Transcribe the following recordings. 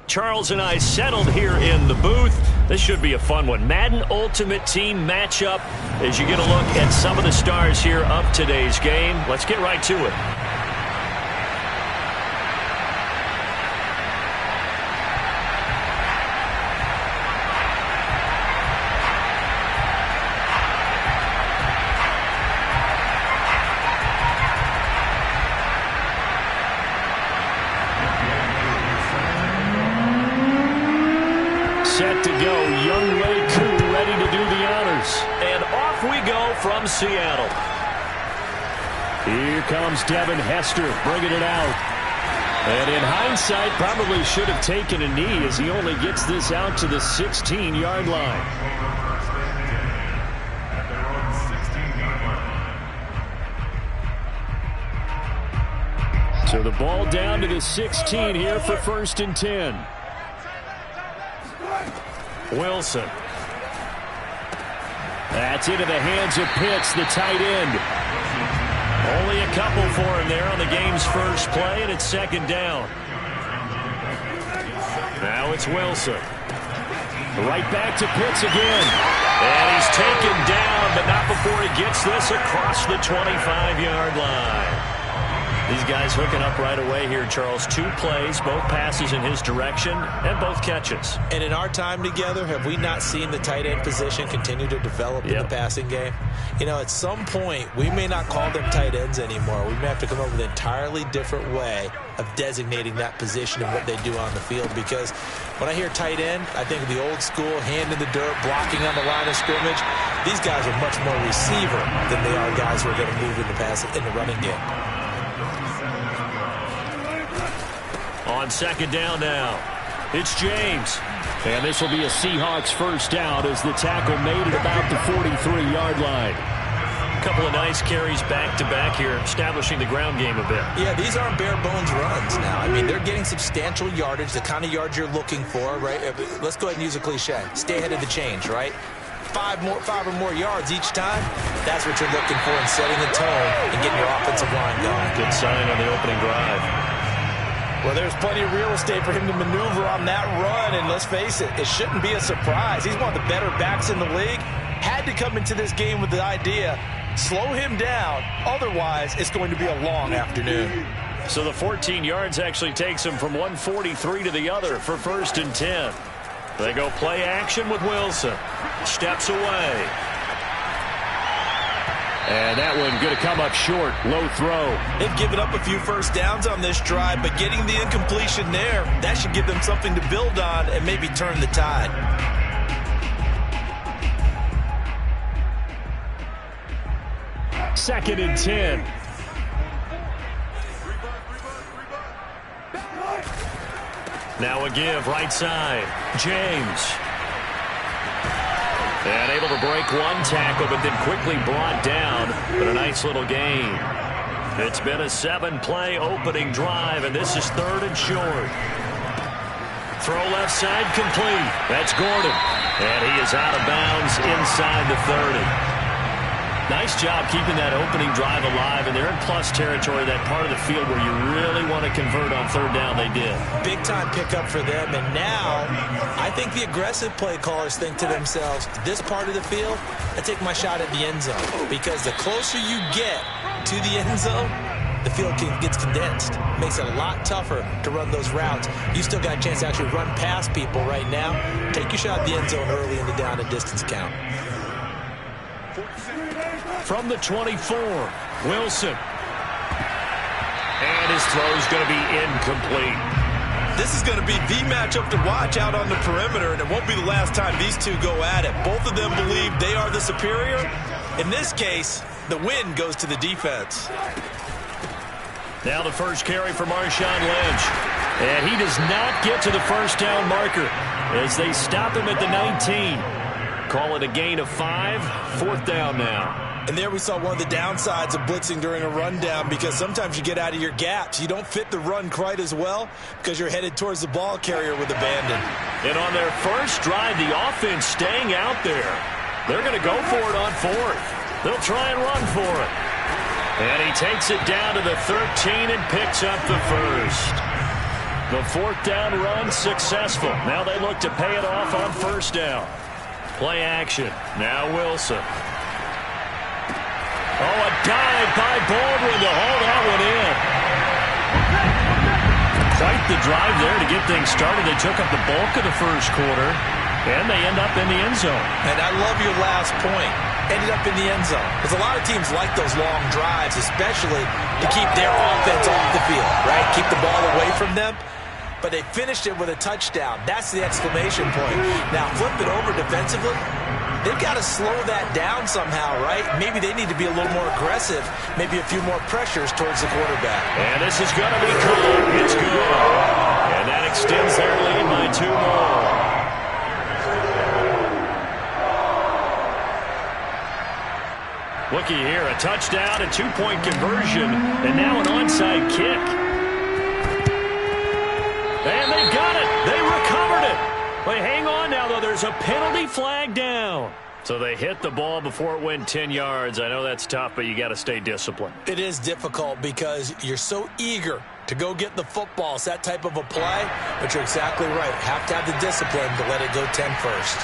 Charles and I settled here in the booth. This should be a fun one. Madden Ultimate Team matchup as you get a look at some of the stars here of today's game. Let's get right to it. Set to go, Younghoe Koo ready to do the honors. And off we go from Seattle. Here comes Devin Hester bringing it out. And in hindsight, probably should have taken a knee as he only gets this out to the 16-yard line. So the ball down to the 16 here for 1st and 10. Wilson. That's into the hands of Pitts, the tight end. Only a couple for him there on the game's first play, and it's 2nd down. Now it's Wilson. Right back to Pitts again. And he's taken down, but not before he gets this across the 25-yard line. These guys hooking up right away here, Charles. 2 plays, both passes in his direction, and both catches. And in our time together, have we not seen the tight end position continue to develop in the passing game? You know, at some point, we may not call them tight ends anymore. We may have to come up with an entirely different way of designating that position and what they do on the field. Because when I hear tight end, I think of the old school, hand in the dirt, blocking on the line of scrimmage. These guys are much more receiver than they are guys who are going to move in the running game. On 2nd down now, it's James. And this will be a Seahawks first down as the tackle made it about the 43-yard line. A couple of nice carries back-to-back here, establishing the ground game a bit. Yeah, these aren't bare-bones runs now. I mean, they're getting substantial yardage, the kind of yards you're looking for, right? Let's go ahead and use a cliche. Stay ahead of the change, right? 5 or more yards each time. That's what you're looking for in setting the tone and getting your offensive line going. Good sign on the opening drive. Well, there's plenty of real estate for him to maneuver on that run, and let's face it, it shouldn't be a surprise. He's one of the better backs in the league. Had to come into this game with the idea, slow him down, otherwise it's going to be a long afternoon. So the 14 yards actually takes him from 143 to the other for 1st and 10. They go play action with Wilson. Steps away. And that one going to come up short. Low throw. They've given up a few first downs on this drive, but getting the incompletion there, that should give them something to build on and maybe turn the tide. Second and 10. Now a give right side. James. And able to break one tackle, but then quickly brought down. But a nice little gain. It's been a 7-play opening drive, and this is 3rd and short. Throw left side complete. That's Gordon. And he is out of bounds inside the 30. Nice job keeping that opening drive alive, and they're in plus territory, that part of the field where you really want to convert on 3rd down. They did. Big-time pickup for them, and now I think the aggressive play callers think to themselves, this part of the field, I take my shot at the end zone, because the closer you get to the end zone, the field gets condensed. Makes it a lot tougher to run those routes. You still got a chance to actually run past people right now. Take your shot at the end zone early in the down and distance count. From the 24, Wilson. And his throw's going to be incomplete. This is going to be the matchup to watch out on the perimeter, and it won't be the last time these two go at it. Both of them believe they are the superior. In this case, the win goes to the defense. Now the first carry for Marshawn Lynch. And he does not get to the first down marker as they stop him at the 19. Call it a gain of 5, 4th down now. And there we saw one of the downsides of blitzing during a rundown, because sometimes you get out of your gaps. You don't fit the run quite as well because you're headed towards the ball carrier with abandon. And on their first drive, the offense staying out there. They're going to go for it on 4th. They'll try and run for it. And he takes it down to the 13 and picks up the first. The fourth down run successful. Now they look to pay it off on first down. Play action. Now Wilson. Oh, a dive by Baldwin to haul that one in. Quite the drive there to get things started. They took up the bulk of the first quarter, and they end up in the end zone. And I love your last point. Ended up in the end zone. Because a lot of teams like those long drives, especially to keep their offense off the field, right? Keep the ball away from them. But they finished it with a touchdown. That's the exclamation point. Now, flip it over defensively. They've got to slow that down somehow, right? Maybe they need to be a little more aggressive, maybe a few more pressures towards the quarterback. And this is going to be called. It's good. And that extends their lead by 2 more. Looky here, a touchdown, a 2-point conversion, and now an onside kick. And they got it. They recovered it. They hang on now, though. There's a penalty flag down. So they hit the ball before it went 10 yards. I know that's tough, but you got to stay disciplined. It is difficult because you're so eager to go get the football. It's that type of a play, but you're exactly right. Have to have the discipline to let it go 10 first.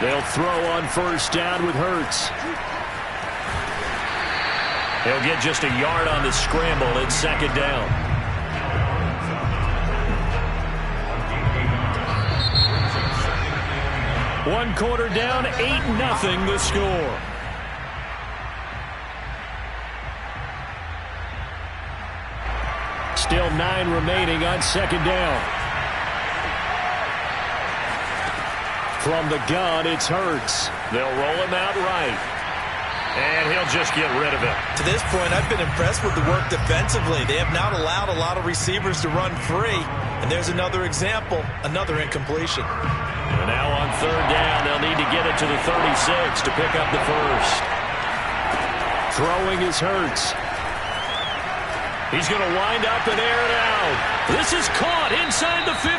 They'll throw on first down with Hurts. He'll get just a yard on the scramble. It's second down. One quarter down, 8-0 the score. Still 9 remaining on second down. From the gun, it's Hurts. They'll roll him out right. And he'll just get rid of it. To this point, I've been impressed with the work defensively. They have not allowed a lot of receivers to run free. And there's another example, another incompletion. And now on third down, they'll need to get it to the 36 to pick up the first. Throwing is Hurts. He's going to wind up and air it out. This is caught inside the 15.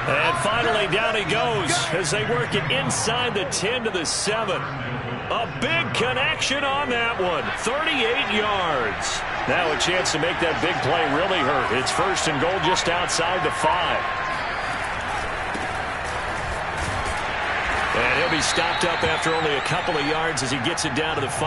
And finally down he goes as they work it inside the 10 to the 7. A big connection on that one. 38 yards. Now a chance to make that big play really hurt. It's first and goal just outside the 5. And he'll be stopped up after only a couple of yards as he gets it down to the 5.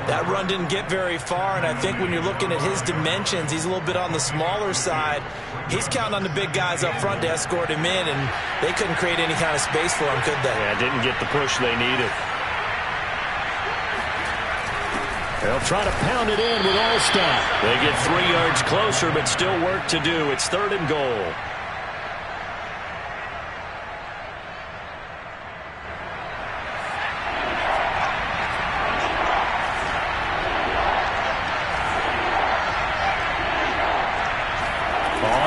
That run didn't get very far, and I think when you're looking at his dimensions, he's a little bit on the smaller side. He's counting on the big guys up front to escort him in, and they couldn't create any kind of space for him, could they? Yeah, didn't get the push they needed. They'll try to pound it in with Allstott. They get 3 yards closer, but still work to do. It's third and goal.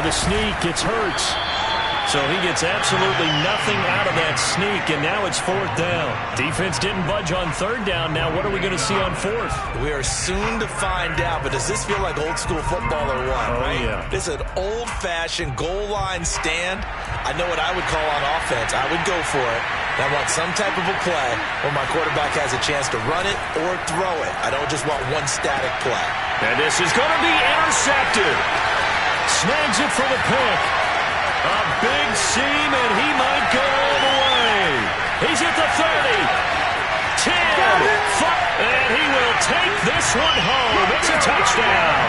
The sneak, it's Hurts. So he gets absolutely nothing out of that sneak, and now it's fourth down. Defense didn't budge on third down. Now what are we going to see on fourth? We are soon to find out, but does this feel like old school football or what? Oh, right? Yeah. This is an old-fashioned goal line stand. I know what I would call on offense. I would go for it. I want some type of a play where my quarterback has a chance to run it or throw it. I don't just want one static play. And this is going to be intercepted. Snags it for the pick. A big seam, and he might go all the way. He's at the 30. 10. And he will take this one home. It's a touchdown.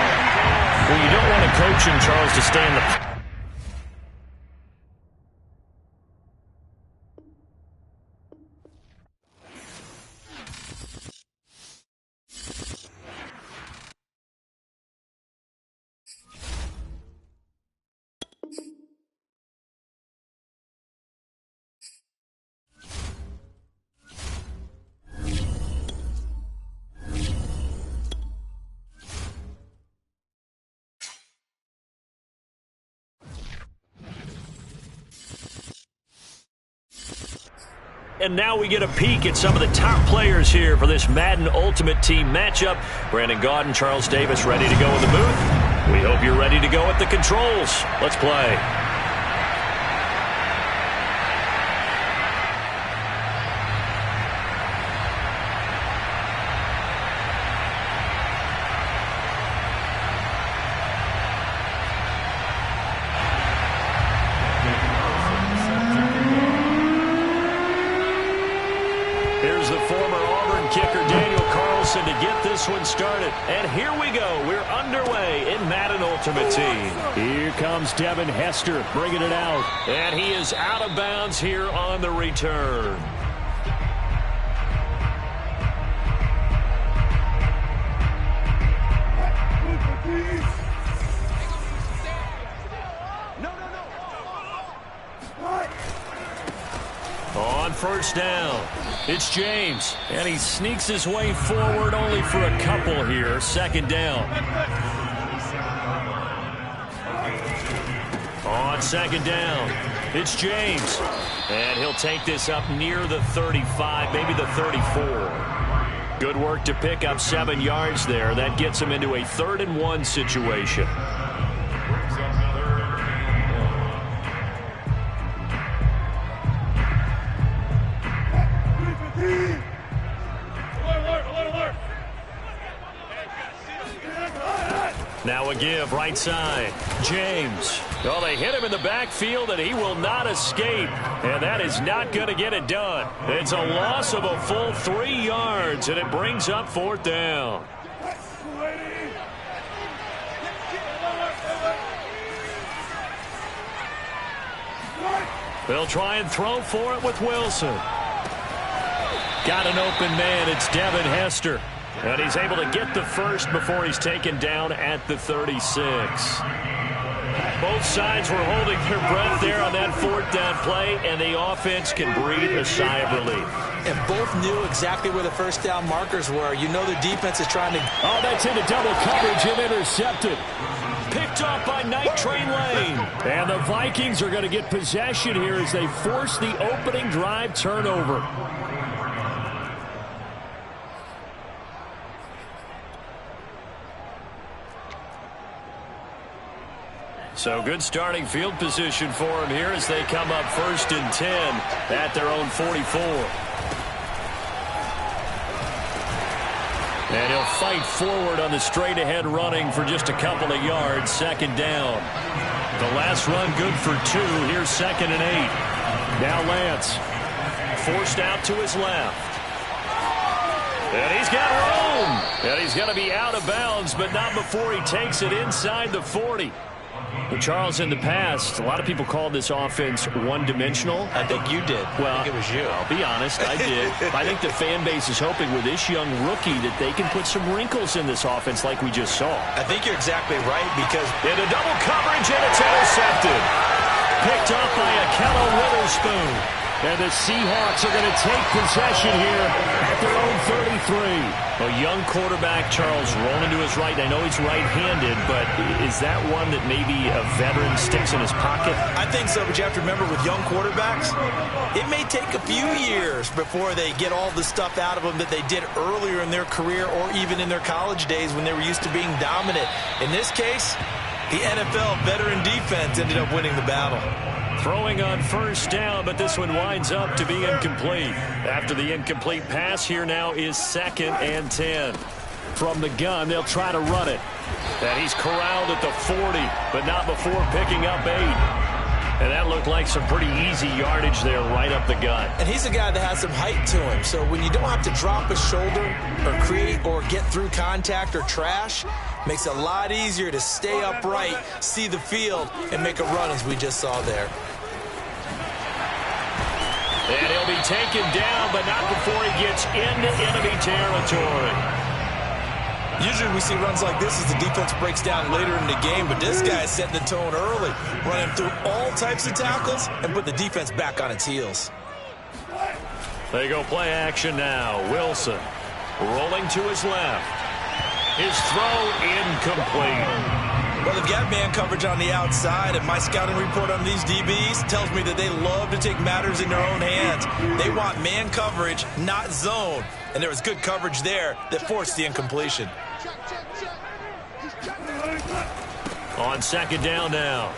Well, you don't want a coach in Charles to stay in the... And now we get a peek at some of the top players here for this Madden Ultimate Team matchup. Brandon Gaudin, Charles Davis ready to go in the booth. We hope you're ready to go at the controls. Let's play. goes the former Auburn kicker Daniel Carlson to get this one started. And here we go. We're underway in Madden Ultimate Team. Here comes Devin Hester bringing it out. And he is out of bounds here on the return. On first down, it's James, and he sneaks his way forward only for a couple here. Second down. On second down, it's James, and he'll take this up near the 35, maybe the 34. Good work to pick up 7 yards there. That gets him into a 3rd and 1 situation. Now a give right side. James. Well, they hit him in the backfield, and he will not escape. And that is not going to get it done. It's a loss of a full 3 yards, and it brings up 4th down. They'll try and throw for it with Wilson. Got an open man. It's Devin Hester. And he's able to get the first before he's taken down at the 36. Both sides were holding their breath there on that 4th down play, and the offense can breathe a sigh of relief. And both knew exactly where the first down markers were. You know the defense is trying to... Oh, that's into double coverage and intercepted. Picked off by Night Train Lane. And the Vikings are going to get possession here as they force the opening drive turnover. So good starting field position for him here as they come up 1st and 10 at their own 44. And he'll fight forward on the straight-ahead running for just a couple of yards. 2nd down. The last run good for 2. Here's 2nd and 8. Now Lance. Forced out to his left. And he's got room. And he's going to be out of bounds, but not before he takes it inside the 40. Well, Charles, in the past, a lot of people called this offense one-dimensional. I think you did. Well, I think it was you. I'll be honest, I did. I think the fan base is hoping with this young rookie that they can put some wrinkles in this offense like we just saw. I think you're exactly right because... Into double coverage, and it's intercepted. Picked up by Akello Witherspoon. And the Seahawks are going to take possession here at their own 33. A young quarterback, Charles, rolling to his right. I know he's right-handed, but is that one that maybe a veteran sticks in his pocket? I think so, but you have to remember with young quarterbacks, it may take a few years before they get all the stuff out of them that they did earlier in their career or even in their college days when they were used to being dominant. In this case, the NFL veteran defense ended up winning the battle. Throwing on first down, but this one winds up to be incomplete. After the incomplete pass, here now is 2nd and 10. From the gun, they'll try to run it. And he's corralled at the 40, but not before picking up 8. And that looked like some pretty easy yardage there right up the gut. And he's a guy that has some height to him. So when you don't have to drop a shoulder or create or get through contact or trash, makes it a lot easier to stay upright, see the field, and make a run as we just saw there. And he'll be taken down, but not before he gets into enemy territory. Usually we see runs like this as the defense breaks down later in the game, but this guy is setting the tone early, running through all types of tackles and put the defense back on its heels. They go play action now. Wilson rolling to his left. His throw incomplete. Well, they've got man coverage on the outside, and my scouting report on these DBs tells me that they love to take matters in their own hands. They want man coverage, not zone. And there was good coverage there that forced the incompletion. On 2nd down now,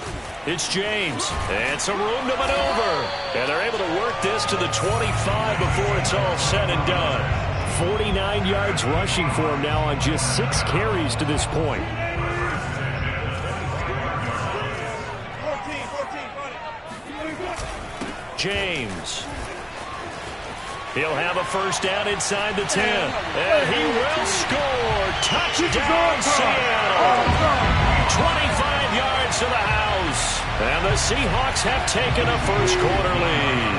it's James. And some room to maneuver. And they're able to work this to the 25 before it's all said and done. 49 yards rushing for him now on just 6 carries to this point. James. He'll have a first down inside the 10. And he will score. Touchdown, Seattle. 25 yards to the house. And the Seahawks have taken a first quarter lead.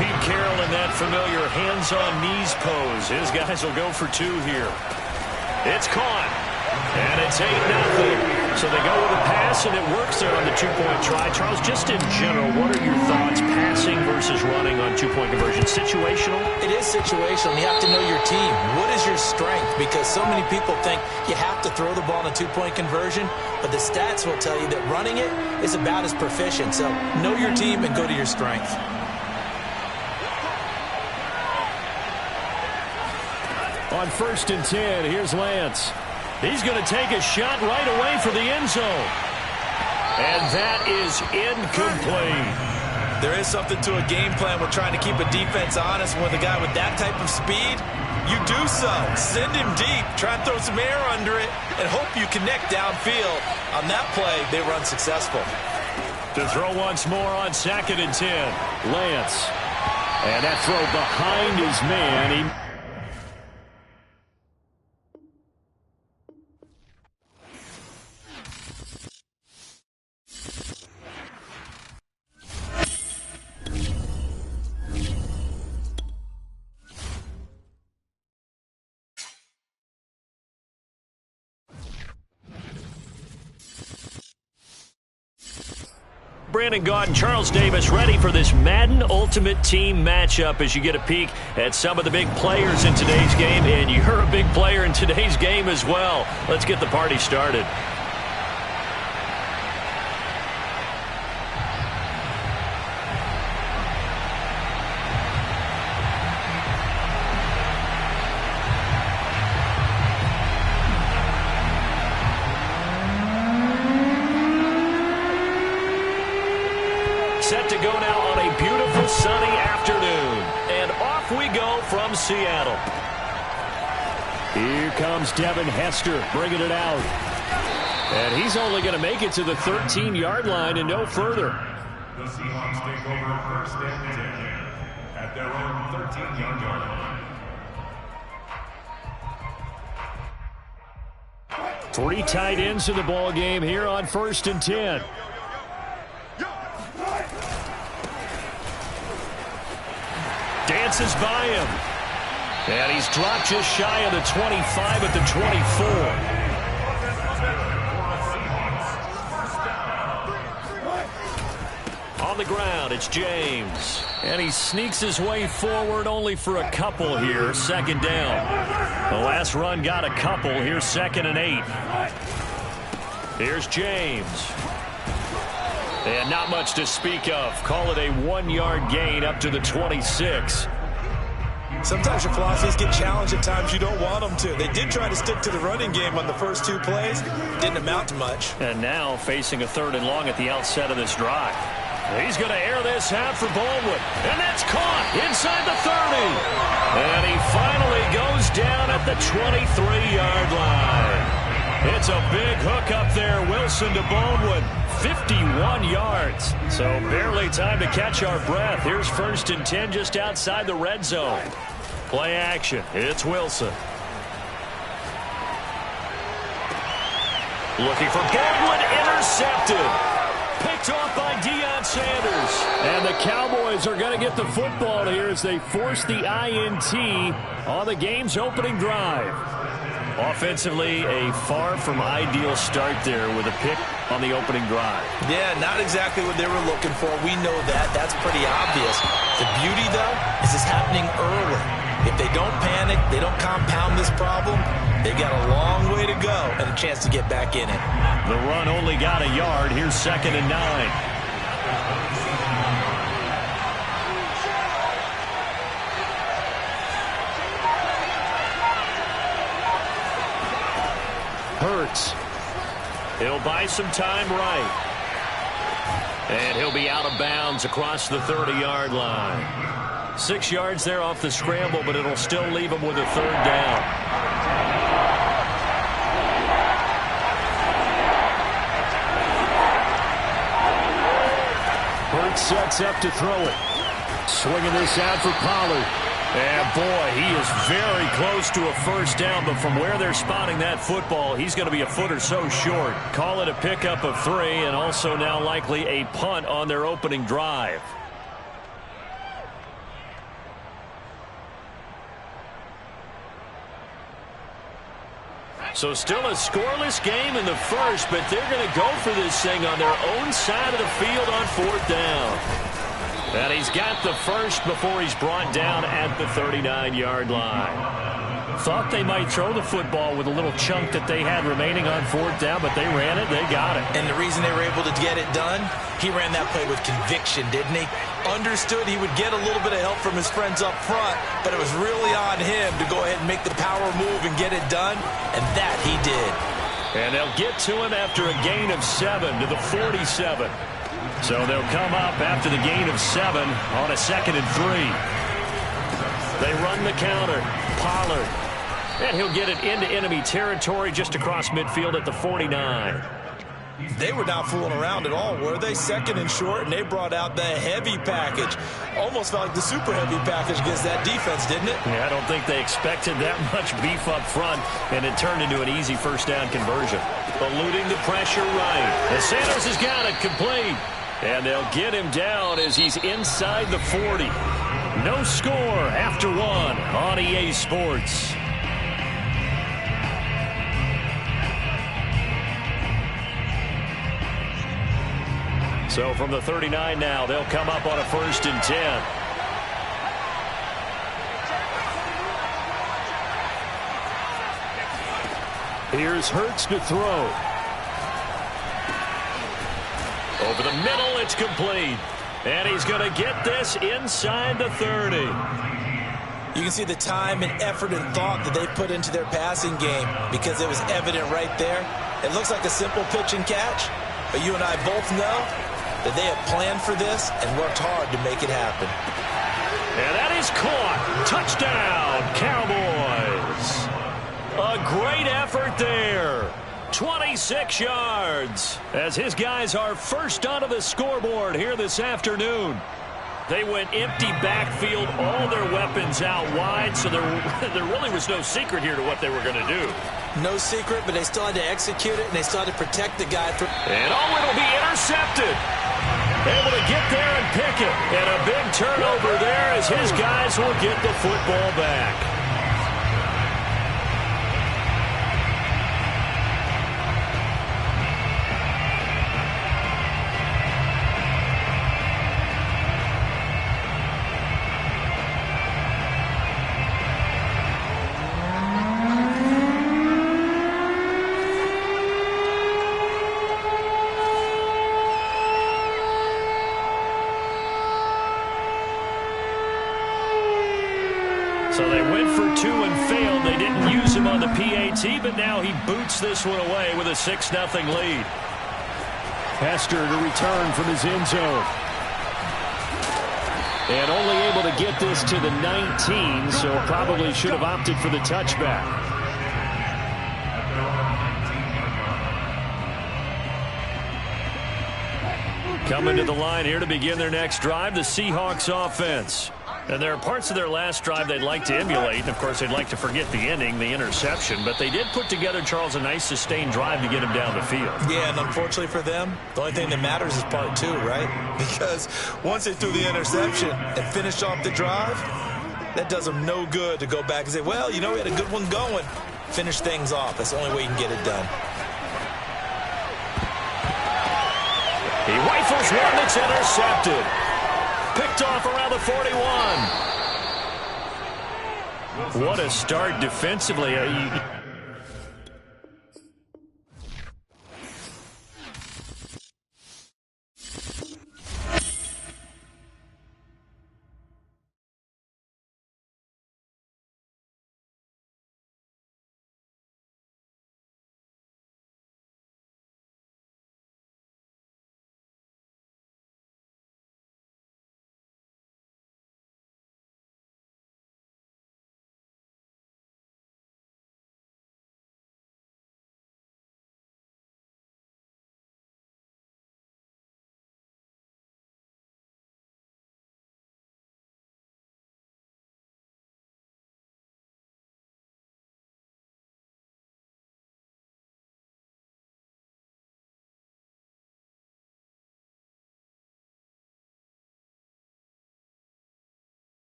Pete Carroll in that familiar hands-on-knees pose. His guys will go for 2 here. It's caught. And it's 8-0. So they go with a pass, and it works there on the 2-point try. Charles, just in general, what are your thoughts passing versus running on 2-point conversion? Situational? It is situational. You have to know your team. What is your strength? Because so many people think you have to throw the ball in a 2-point conversion, but the stats will tell you that running it is about as proficient. So know your team and go to your strength. On 1st and 10, here's Lance. He's going to take a shot right away for the end zone. And that is incomplete. There is something to a game plan with trying to keep a defense honest. With a guy with that type of speed, you do so. Send him deep. Try and throw some air under it and hope you connect downfield. On that play, they run successful. To throw once more on 2nd and 10. Lance. And that throw behind his man. Brandon Gaudin, Charles Davis ready for this Madden Ultimate Team matchup as you get a peek at some of the big players in today's game. And you're a big player in today's game as well. Let's get the party started. Set to go now on a beautiful sunny afternoon. And off we go from Seattle. Here comes Devin Hester bringing it out. And he's only going to make it to the 13-yard line and no further. The Seahawks take over 1st and 10 at their own 13-yard line. 3 tight ends in the ball game here on 1st and 10. Dances by him. And he's dropped just shy of the 25 at the 24. On the ground, it's James. And he sneaks his way forward only for a couple here. 2nd down. The last run got a couple. Here's 2nd and 8. Here's James. And not much to speak of. Call it a 1-yard gain up to the 26. Sometimes your philosophies get challenged at times you don't want them to. They did try to stick to the running game on the first 2 plays. Didn't amount to much. And now facing a 3rd and long at the outset of this drive. He's going to air this out for Baldwin. And that's caught inside the 30. And he finally goes down at the 23-yard line. It's a big hook up there. Wilson to Baldwin. 51 yards. So barely time to catch our breath. Here's 1st and 10 just outside the red zone. Play action. It's Wilson. Looking for Baldwin. Intercepted. Picked off by Deion Sanders. And the Cowboys are going to get the football here as they force the INT on the game's opening drive. Offensively, a far from ideal start there with a pick on the opening drive. Yeah, not exactly what they were looking for. We know that. That's pretty obvious. The beauty, though, is it's happening early. If they don't panic, they don't compound this problem, they've got a long way to go and a chance to get back in it. The run only got a yard. Here's 2nd and 9. Hurts. He'll buy some time right. And he'll be out of bounds across the 30-yard line. 6 yards there off the scramble, but it'll still leave him with a 3rd down. Hurts sets up to throw it. Swinging this out for Pollard. And boy, he is very close to a first down, but from where they're spotting that football, he's going to be a foot or so short. Call it a pickup of 3, and also now likely a punt on their opening drive. So still a scoreless game in the first, but they're going to go for this thing on their own side of the field on 4th down. And he's got the first before he's brought down at the 39-yard line. Thought they might throw the football with a little chunk that they had remaining on 4th down, but they ran it, they got it. And the reason they were able to get it done, he ran that play with conviction, didn't he? Understood he would get a little bit of help from his friends up front, but it was really on him to go ahead and make the power move and get it done, and that he did. And they'll get to him after a gain of 7 to the 47. So they'll come up after the gain of 7 on a 2nd and 3. They run the counter. Pollard. And he'll get it into enemy territory just across midfield at the 49. They were not fooling around at all, were they? 2nd and short, and they brought out the heavy package. Almost felt like the super heavy package against that defense, didn't it? Yeah, I don't think they expected that much beef up front, and it turned into an easy first down conversion. Eluding the pressure right. And Santos has got it complete. And they'll get him down as he's inside the 40. No score after 1 on EA Sports. So from the 39 now, they'll come up on a 1st and 10. Here's Hurts to throw. Over the middle, it's complete. And he's going to get this inside the 30. You can see the time and effort and thought that they put into their passing game because it was evident right there. It looks like a simple pitch and catch, but you and I both know that they have planned for this and worked hard to make it happen. And that is caught. Touchdown, Cowboys. A great effort there. 26 yards as his guys are first onto the scoreboard here this afternoon. They went empty backfield, all their weapons out wide, so there really was no secret here to what they were going to do. No secret, but they still had to execute it, and they still had to protect the guy. And it'll be intercepted. Able to get there and pick it. And a big turnover there as his guys will get the football back. So they went for 2 and failed. They didn't use him on the PAT, but now he boots this one away with a 6-0 lead. Hester to return from his end zone. And only able to get this to the 19, so probably should have opted for the touchback. Coming to the line here to begin their next drive, the Seahawks offense. And there are parts of their last drive they'd like to emulate. And, of course, they'd like to forget the ending, the interception. But they did put together, Charles, a nice sustained drive to get him down the field. Yeah, and unfortunately for them, the only thing that matters is part 2, right? Because once they threw the interception and finished off the drive, that does them no good to go back and say, well, you know, we had a good one going. Finish things off. That's the only way you can get it done. He rifles one that's intercepted. Picked off around the 41. What a start defensively.